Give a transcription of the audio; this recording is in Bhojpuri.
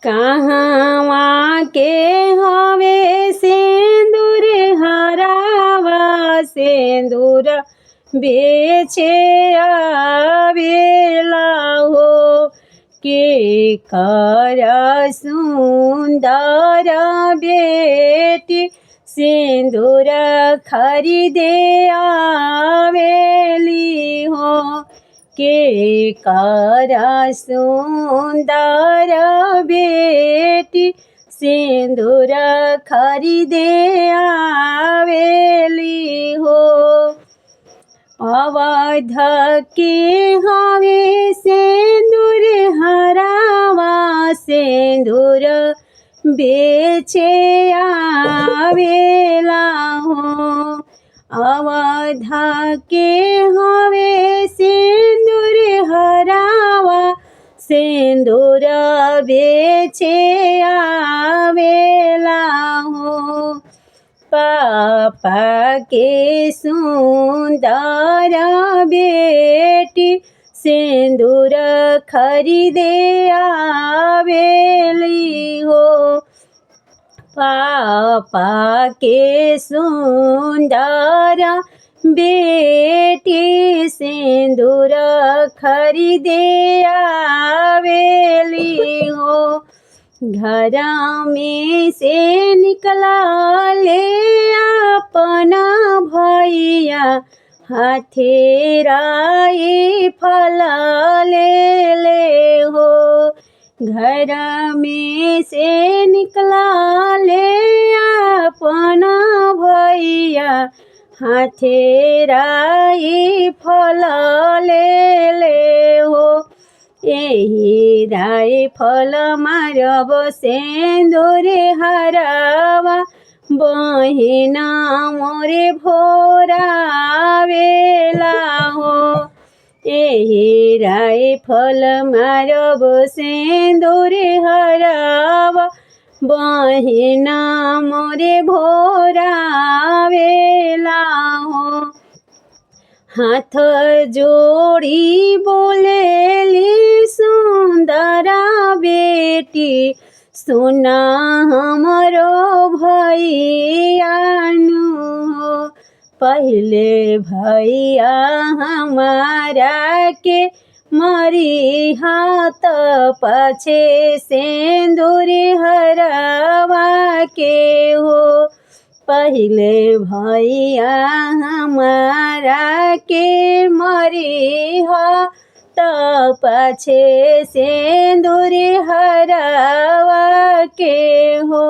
कहवा के हवे सिंदूर हरावा सिंदूर बेचे आवेला हो के कर सुंदर बेटी सिंदूर खरीदे आवेली हो के कर सुंदर बेटी सिंदूर खरीदे आवेली हो। अवध के हवे सिंदूर हरावा सिंदूर बेचे आवेला हो अवध के हवे सिंदूर हरावा सिंदूर बेचे आवेला हो। पापा के सुंदर बेटी सिंदूर खरीदे आवेली हो पापा के सुंदर बेटी सिंदूर खरीदे आवेली हो। घर में से निकला ले अपना भैया हथेराई फल ले हो घर में से निकला ले अपना भैया हथेराई फल ले हो एही राय फल मारब सिंदूर हरावा बहिना मोरे भोरावेला हो एही राय फल मारब सिंदूर हरावा बहिना मोरे भोरावेला हो। हाथ जोड़ी बोलेली सुंदरा बेटी सुना हमरो भैयानु हो पहले भैया हमारा के मरी हाथ पछे सिंदूर हरावा के हो पहले भैया हमारा के मरी हाथ पछे सिंदूर हरावा के हो।